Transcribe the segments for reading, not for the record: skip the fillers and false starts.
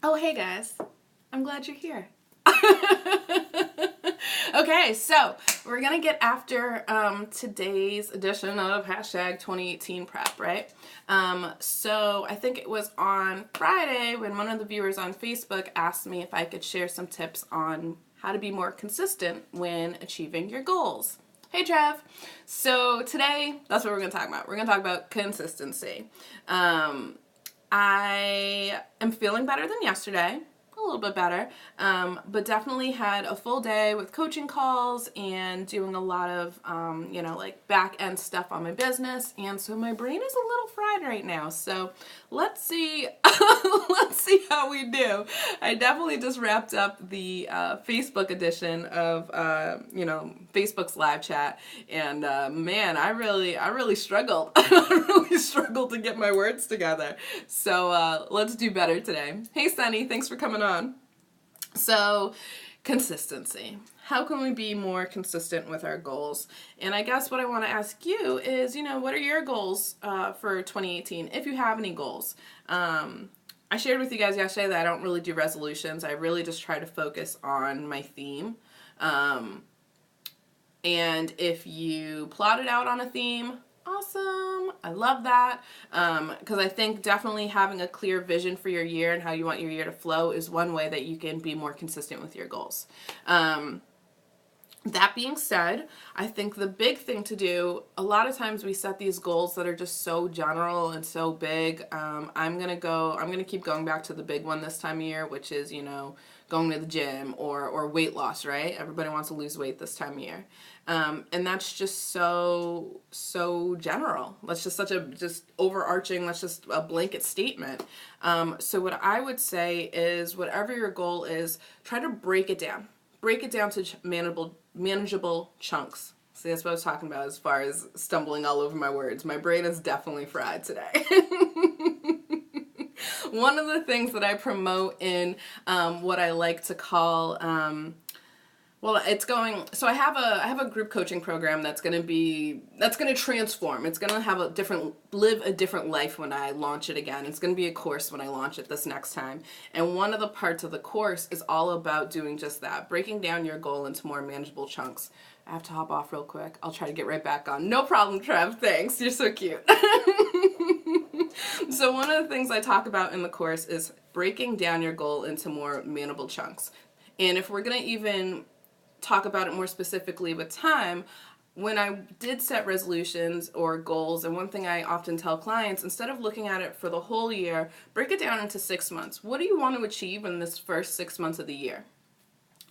Oh, hey guys. I'm glad you're here. Okay, so we're gonna get after today's edition of hashtag 2018 prep, right? So I think it was on Friday when one of the viewers on Facebook asked me if I could share some tips on how to be more consistent when achieving your goals. Hey Trev. So today, that's what we're gonna talk about. We're gonna talk about consistency. I am feeling better than yesterday, a little bit better, but definitely had a full day with coaching calls and doing a lot of, like back end stuff on my business. And so my brain is a little fried right now. So let's see, let's see how we do. I definitely just wrapped up the Facebook edition of, Facebook's live chat. And man, I really struggled. I really struggled to get my words together. So let's do better today. Hey Sunny, thanks for coming on. So consistency. How can we be more consistent with our goals? And I guess what I want to ask you is, what are your goals for 2018, if you have any goals? I shared with you guys yesterday that I don't really do resolutions. I really just try to focus on my theme. And if you plot it out on a theme, awesome. I love that. Because I think definitely having a clear vision for your year and how you want your year to flow is one way that you can be more consistent with your goals. That being said, I think the big thing to do, a lot of times we set these goals that are just so general and so big. I'm going to keep going back to the big one this time of year, which is, going to the gym or weight loss, right? Everybody wants to lose weight this time of year. And that's just so general. That's just just overarching, that's just a blanket statement. So what I would say is whatever your goal is, try to break it down. Break it down to manageable chunks. See, that's what I was talking about as far as stumbling all over my words. My brain is definitely fried today. One of the things that I promote in what I like to call, I have a group coaching program that's going to transform. It's going to live a different life when I launch it again. It's going to be a course when I launch it this next time. And one of the parts of the course is all about doing just that, breaking down your goal into more manageable chunks. I have to hop off real quick. I'll try to get right back on. No problem, Trev. Thanks. You're so cute. So one of the things I talk about in the course is breaking down your goal into more manageable chunks. And if we're going to even talk about it more specifically with time, when I did set resolutions or goals, and one thing I often tell clients, instead of looking at it for the whole year, break it down into 6 months. What do you want to achieve in this first 6 months of the year?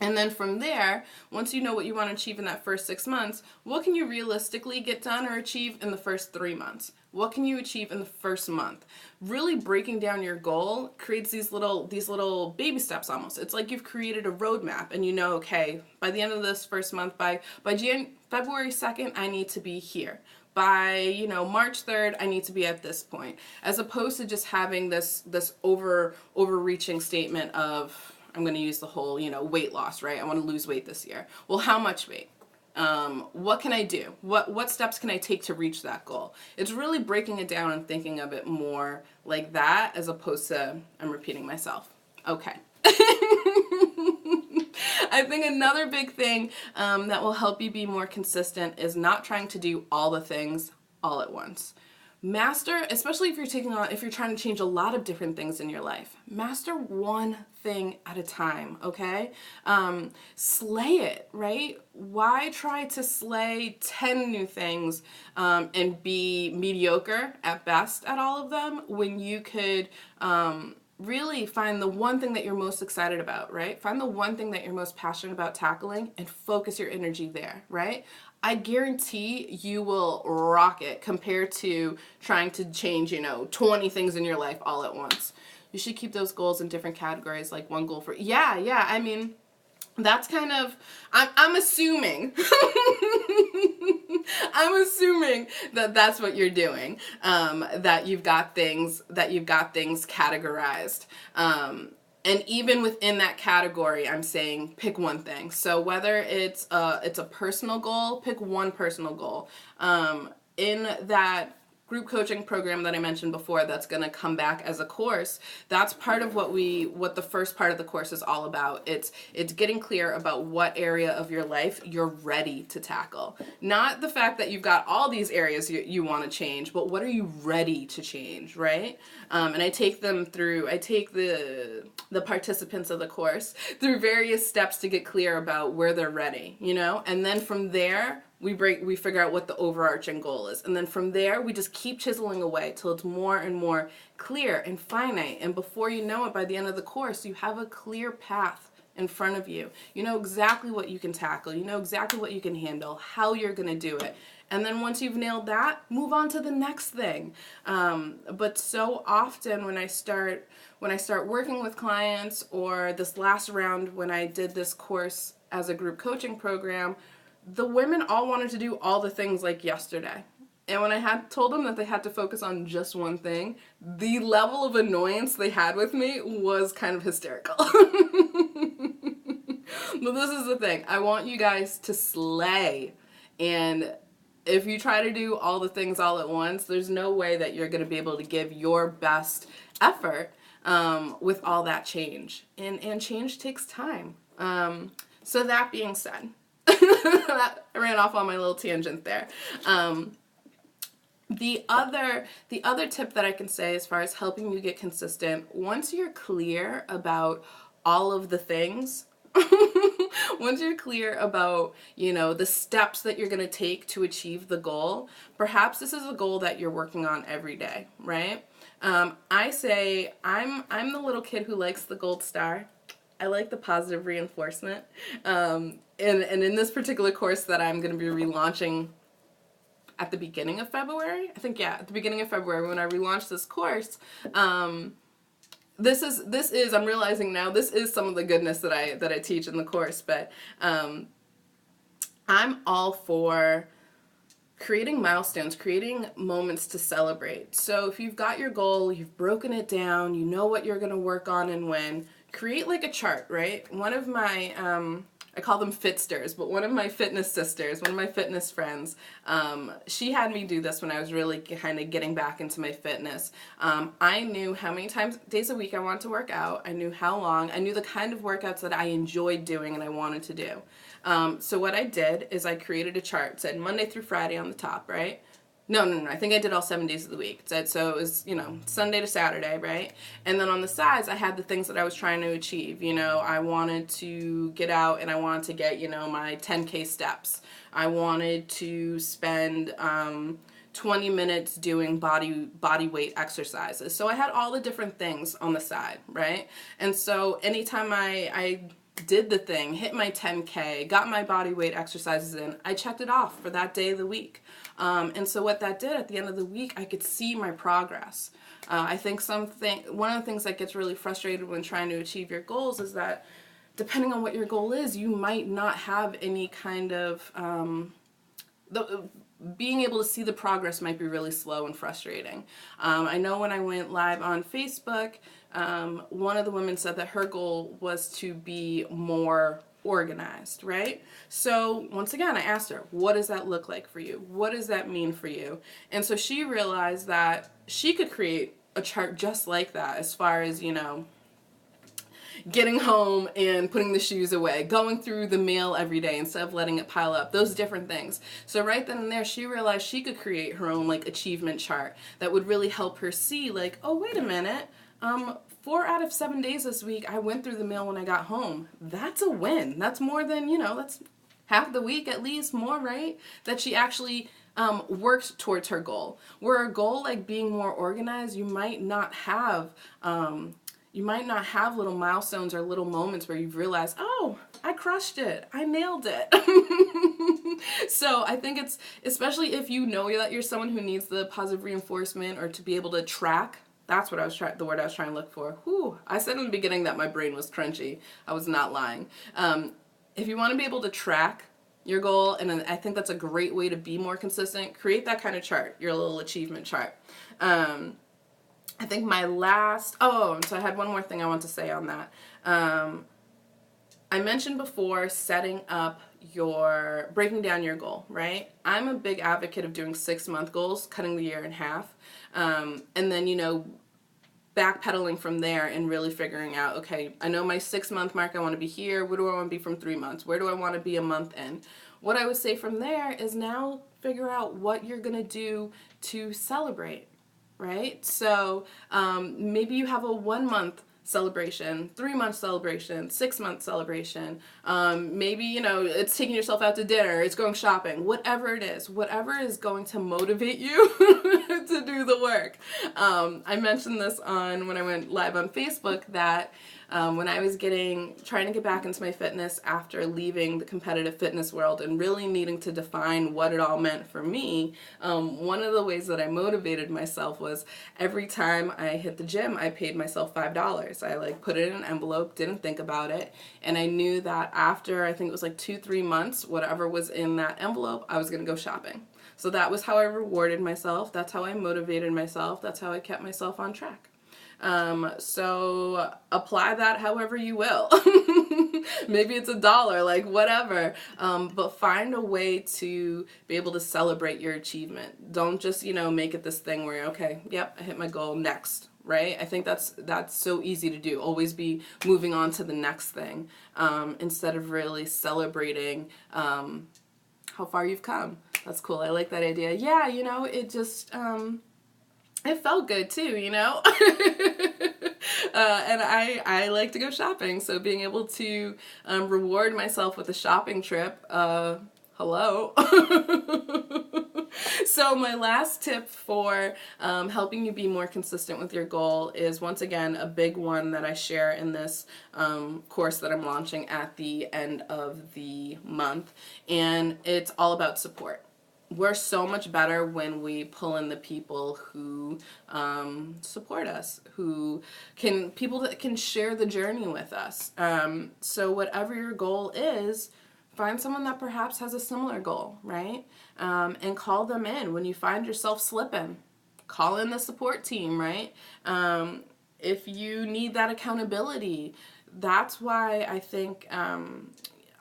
And then from there, once you know what you want to achieve in that first 6 months, what can you realistically get done or achieve in the first 3 months? What can you achieve in the first month? Really breaking down your goal creates these little baby steps almost. It's like you've created a roadmap and okay, by the end of this first month, by February 2nd, I need to be here. By, March 3rd, I need to be at this point. As opposed to just having this overreaching statement of, I'm going to use the whole, weight loss, right? I want to lose weight this year. Well, how much weight? What can I do? What steps can I take to reach that goal? It's really breaking it down and thinking of it more like that as opposed to, I'm repeating myself. Okay. I think another big thing that will help you be more consistent is not trying to do all the things all at once. Master, especially if you're trying to change a lot of different things in your life, master one thing at a time, okay? Slay it, right? Why try to slay 10 new things and be mediocre at best at all of them when you could really find the one thing that you're most excited about, right? Find the one thing that you're most passionate about tackling and focus your energy there, right? I guarantee you will rock it compared to trying to change, 20 things in your life all at once. You should keep those goals in different categories, like one goal for, I mean, that's kind of, I'm assuming, I'm assuming that that's what you're doing, that you've got things categorized. And even within that category, I'm saying pick one thing. So whether it's a personal goal, pick one personal goal. In that group coaching program that I mentioned before that's going to come back as a course, that's part of what the first part of the course is all about. It's getting clear about what area of your life you're ready to tackle. Not the fact that you've got all these areas you want to change, but what are you ready to change, right? And I take the participants of the course through various steps to get clear about where they're ready, and then from there, we figure out what the overarching goal is. And then from there, we just keep chiseling away till it's more and more clear and finite. And before you know it, by the end of the course, you have a clear path in front of you. You know exactly what you can tackle. You know exactly what you can handle, how you're going to do it. And then once you've nailed that, move on to the next thing. But so often when I start working with clients, or this last round when I did this course as a group coaching program, the women all wanted to do all the things like yesterday. And when I had told them that they had to focus on just one thing, the level of annoyance they had with me was kind of hysterical. But this is the thing. I want you guys to slay. And if you try to do all the things all at once, there's no way that you're going to be able to give your best effort with all that change. And change takes time. So that being said, I ran off on my little tangent there. The other tip that I can say as far as helping you get consistent, once you're clear about all of the things, once you're clear about, the steps that you're going to take to achieve the goal, perhaps this is a goal that you're working on every day, right? I say I'm the little kid who likes the gold star. I like the positive reinforcement. And in this particular course that I'm going to be relaunching at the beginning of February, at the beginning of February when I relaunch this course, this is I'm realizing now, this is some of the goodness that I teach in the course, but I'm all for creating milestones, creating moments to celebrate. So if you've got your goal, you've broken it down, you know what you're going to work on and when, create like a chart, right? One of my, I call them fitsters, but one of my fitness sisters, one of my fitness friends, she had me do this when I was really kind of getting back into my fitness. I knew how many days a week I wanted to work out. I knew how long. I knew the kind of workouts that I enjoyed doing and I wanted to do. So what I did is I created a chart, said Monday through Friday on the top, right? No. I think I did all 7 days of the week. So it was, Sunday to Saturday, right? And then on the sides, I had the things that I was trying to achieve. I wanted to get out and I wanted to get, my 10K steps. I wanted to spend 20 minutes doing body weight exercises. So I had all the different things on the side, right? And so anytime I did the thing, hit my 10K, got my body weight exercises in, I checked it off for that day of the week. And so what that did at the end of the week, I could see my progress. I think one of the things that gets really frustrated when trying to achieve your goals is that depending on what your goal is, you might not have any kind of, being able to see the progress might be really slow and frustrating. I know when I went live on Facebook, one of the women said that her goal was to be more organized, right? So once again, I asked her, what does that look like for you? What does that mean for you? And so she realized that she could create a chart just like that as far as, getting home and putting the shoes away, going through the mail every day instead of letting it pile up, those different things. So right then and there, she realized she could create her own achievement chart that would really help her see oh, wait a minute, 4 out of 7 days this week, I went through the mail when I got home. That's a win. That's more than, that's half the week at least, more, right? That she actually worked towards her goal. Where a goal like being more organized, you might not have little milestones or little moments where you've realized, oh, I crushed it. I nailed it. So I think it's, especially if you know that you're someone who needs the positive reinforcement or to be able to track. That's what the word I was trying to look for. Whew. I said in the beginning that my brain was crunchy. I was not lying. If you want to be able to track your goal, and I think that's a great way to be more consistent, create that kind of chart, your little achievement chart. I think so I had one more thing I want to say on that. I mentioned before breaking down your goal, right? I'm a big advocate of doing 6-month goals, cutting the year in half, and then, backpedaling from there and really figuring out, okay, I know my 6-month mark, I want to be here. Where do I want to be from 3 months? Where do I want to be a month in? What I would say from there is now figure out what you're going to do to celebrate, right? So maybe you have a 1-month celebration, 3-month celebration, 6-month celebration. Maybe, it's taking yourself out to dinner, it's going shopping, whatever it is, whatever is going to motivate you to do the work. I mentioned this when I went live on Facebook that when I was trying to get back into my fitness after leaving the competitive fitness world and really needing to define what it all meant for me, one of the ways that I motivated myself was every time I hit the gym, I paid myself $5. I put it in an envelope, didn't think about it, and I knew that after, I think it was 2-3 months, whatever was in that envelope, I was going to go shopping. So that was how I rewarded myself. That's how I motivated myself. That's how I kept myself on track. So apply that however you will. Maybe it's $1, whatever. But find a way to be able to celebrate your achievement. Don't just, make it this thing where, okay, yep, I hit my goal, next. Right? I think that's so easy to do. Always be moving on to the next thing, instead of really celebrating how far you've come. That's cool. I like that idea. Yeah, it just it felt good too, and I like to go shopping, so being able to reward myself with a shopping trip, hello. So my last tip for helping you be more consistent with your goal is, once again, a big one that I share in this course that I'm launching at the end of the month, and it's all about support. We're so much better when we pull in the people who support us, people that can share the journey with us. So whatever your goal is, find someone that perhaps has a similar goal, right? And call them in. When you find yourself slipping, call in the support team, right? If you need that accountability, that's why I think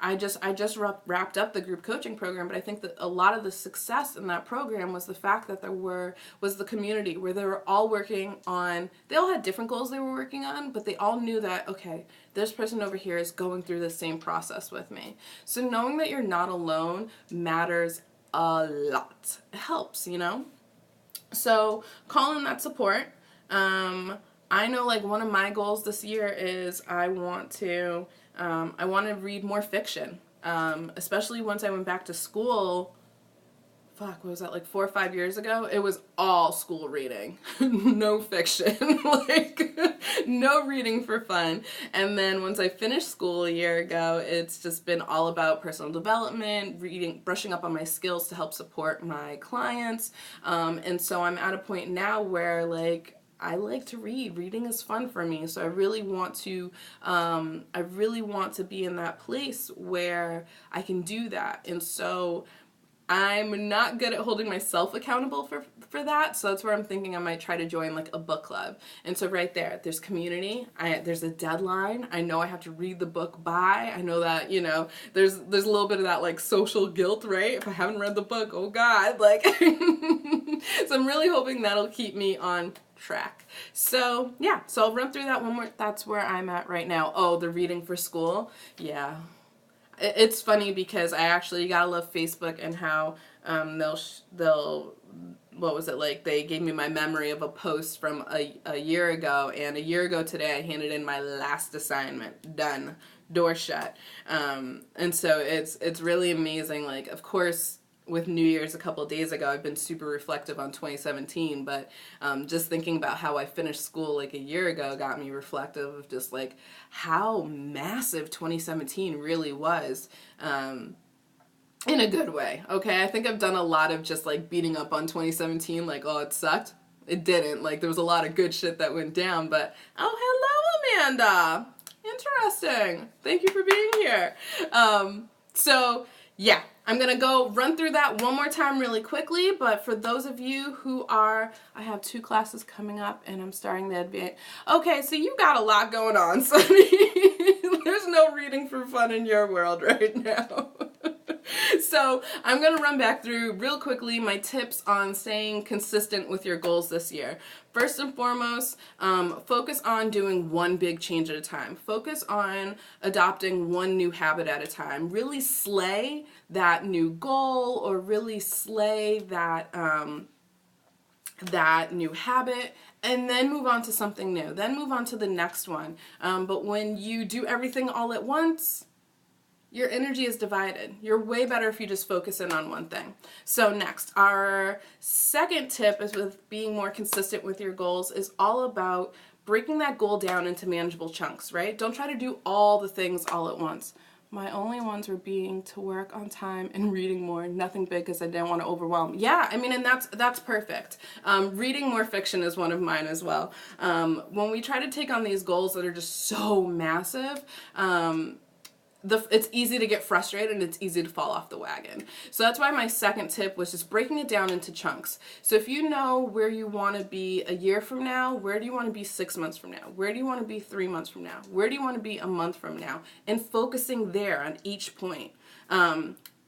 I just wrapped up the group coaching program, but I think that a lot of the success in that program was the fact that was the community where they were all they all had different goals they were working on, but they all knew that, okay, this person over here is going through the same process with me. So knowing that you're not alone matters a lot. It helps, So call in that support. I know one of my goals this year is I want to read more fiction, especially once I went back to school. What was that, 4 or 5 years ago? It was all school reading, no fiction, no reading for fun. And then once I finished school a year ago, it's just been all about personal development, reading, brushing up on my skills to help support my clients. And so I'm at a point now where I like to read. Reading is fun for me, so I really want to be in that place where I can do that. And so I'm not good at holding myself accountable for that, so that's where I'm thinking I might try to join a book club. And so right there's community, there's a deadline, I know I have to read the book by, I know that, there's a little bit of that social guilt, right? If I haven't read the book, oh God, so I'm really hoping that'll keep me on track. So yeah, so I'll run through that one more. That's where I'm at right now. Oh, the reading for school. Yeah. It's funny because you gotta love Facebook and how they'll what was it, they gave me my memory of a post from a year ago, and a year ago today I handed in my last assignment. Done. Door shut. And so it's really amazing. Of course, with New Year's a couple of days ago, I've been super reflective on 2017, but just thinking about how I finished school a year ago got me reflective of just how massive 2017 really was, in a good way, okay? I think I've done a lot of just beating up on 2017, oh, it sucked. It didn't. There was a lot of good shit that went down, but oh, hello, Amanda. Interesting. Thank you for being here. So yeah, I'm going to go run through that one more time really quickly, but for those of you who are, I have 2 classes coming up and I'm starting the advanced. Okay, so you got a lot going on, Sunny. There's no reading for fun in your world right now. So I'm going to run back through real quickly my tips on staying consistent with your goals this year. First and foremost, focus on doing one big change at a time. Focus on adopting one new habit at a time. Really slay that new goal, or really slay that that new habit, and then move on to something new. Then move on to the next one. But when you do everything all at once, your energy is divided. You're way better if you just focus in on one thing. So next, our second tip is with being more consistent with your goals is all about breaking that goal down into manageable chunks, right? Don't try to do all the things all at once. My only ones were being to work on time and reading more, nothing big because I didn't want to overwhelm. Yeah, I mean, and that's perfect. Reading more fiction is one of mine as well. When we try to take on these goals that are just so massive, it's easy to get frustrated and it's easy to fall off the wagon. So that's why my second tip was just breaking it down into chunks. So if you know where you want to be a year from now, where do you want to be 6 months from now? Where do you want to be 3 months from now? Where do you want to be a month from now? And focusing there on each point.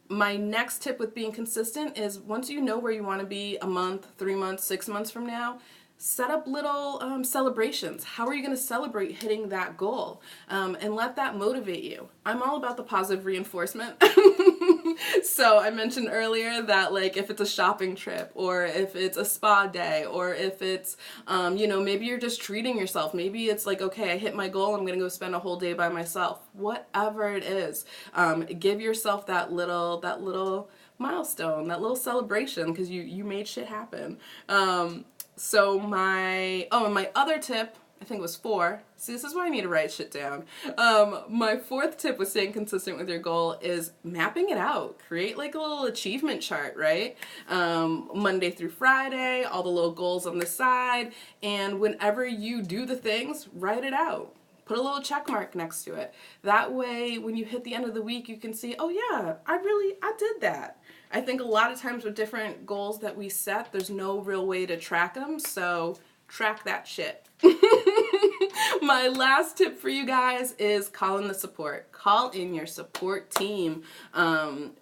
My next tip with being consistent is once you know where you want to be a month, 3 months, 6 months from now, set up little celebrations. How are you going to celebrate hitting that goal? And let that motivate you. I'm all about the positive reinforcement. So I mentioned earlier that, like, if it's a shopping trip, or if it's a spa day, or if it's, maybe you're just treating yourself. Maybe it's like, okay, I hit my goal, I'm going to go spend a whole day by myself. Whatever it is, give yourself that little milestone, that little celebration, because you made shit happen. So my other tip, I think it was 4. See, this is why I need to write shit down. My 4th tip with staying consistent with your goal is mapping it out. Create like a little achievement chart, right? Monday through Friday, all the little goals on the side, and whenever you do the things, write it out. Put a little check mark next to it. That way, when you hit the end of the week, you can see, oh yeah, I did that. I think a lot of times with different goals that we set, there's no real way to track them, so track that shit. My last tip for you guys is call in the support. Call in your support team.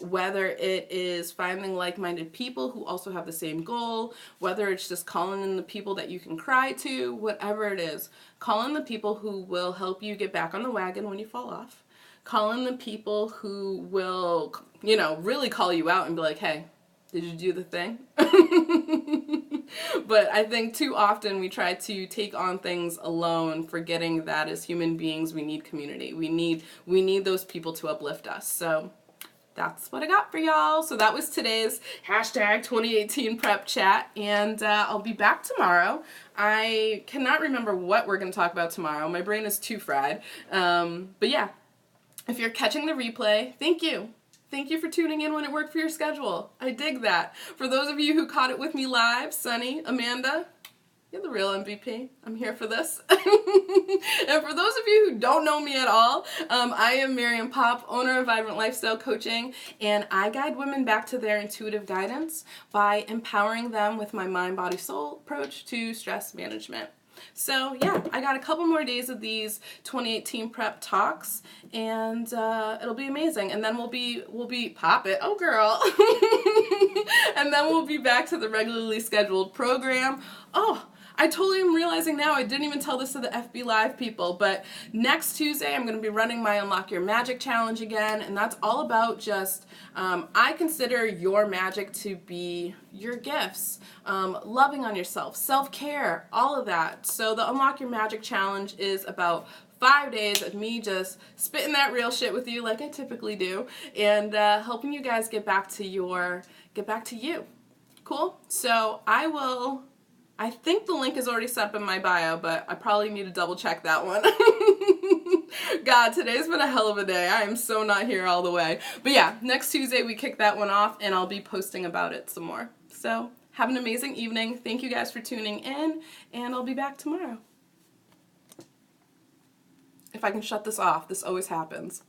Whether it is finding like-minded people who also have the same goal, whether it's just calling in the people that you can cry to, whatever it is. Call in the people who will help you get back on the wagon when you fall off. Call in the people who will, really call you out and be like, hey, did you do the thing? But I think too often we try to take on things alone, forgetting that as human beings we need community. We need those people to uplift us. So that's what I got for y'all. So that was today's #2018 prep chat, and I'll be back tomorrow. I cannot remember what we're going to talk about tomorrow. My brain is too fried. But yeah, if you're catching the replay, thank you. Thank you for tuning in when it worked for your schedule. I dig that. For those of you who caught it with me live, Sunny, Amanda, you're the real MVP. I'm here for this. And for those of you who don't know me at all, I am Miriam Popp, owner of Vibrant Lifestyle Coaching, and I guide women back to their intuitive guidance by empowering them with my mind, body, soul approach to stress management. So yeah, I got a couple more days of these 2018 prep talks, and it'll be amazing. And then we'll be pop it, oh girl, and then we'll be back to the regularly scheduled program. Oh, I totally am realizing now I didn't even tell this to the FB Live people, but next Tuesday I'm going to be running my Unlock Your Magic Challenge again, and that's all about just, I consider your magic to be your gifts, loving on yourself, self-care, all of that. So the Unlock Your Magic Challenge is about 5 days of me just spitting that real shit with you like I typically do, and helping you guys get back to you. Cool? So I think the link is already set up in my bio, but I probably need to double check that one. God, today's been a hell of a day. I am so not here all the way. But yeah, next Tuesday we kick that one off, and I'll be posting about it some more. So have an amazing evening. Thank you guys for tuning in, and I'll be back tomorrow. If I can shut this off, this always happens.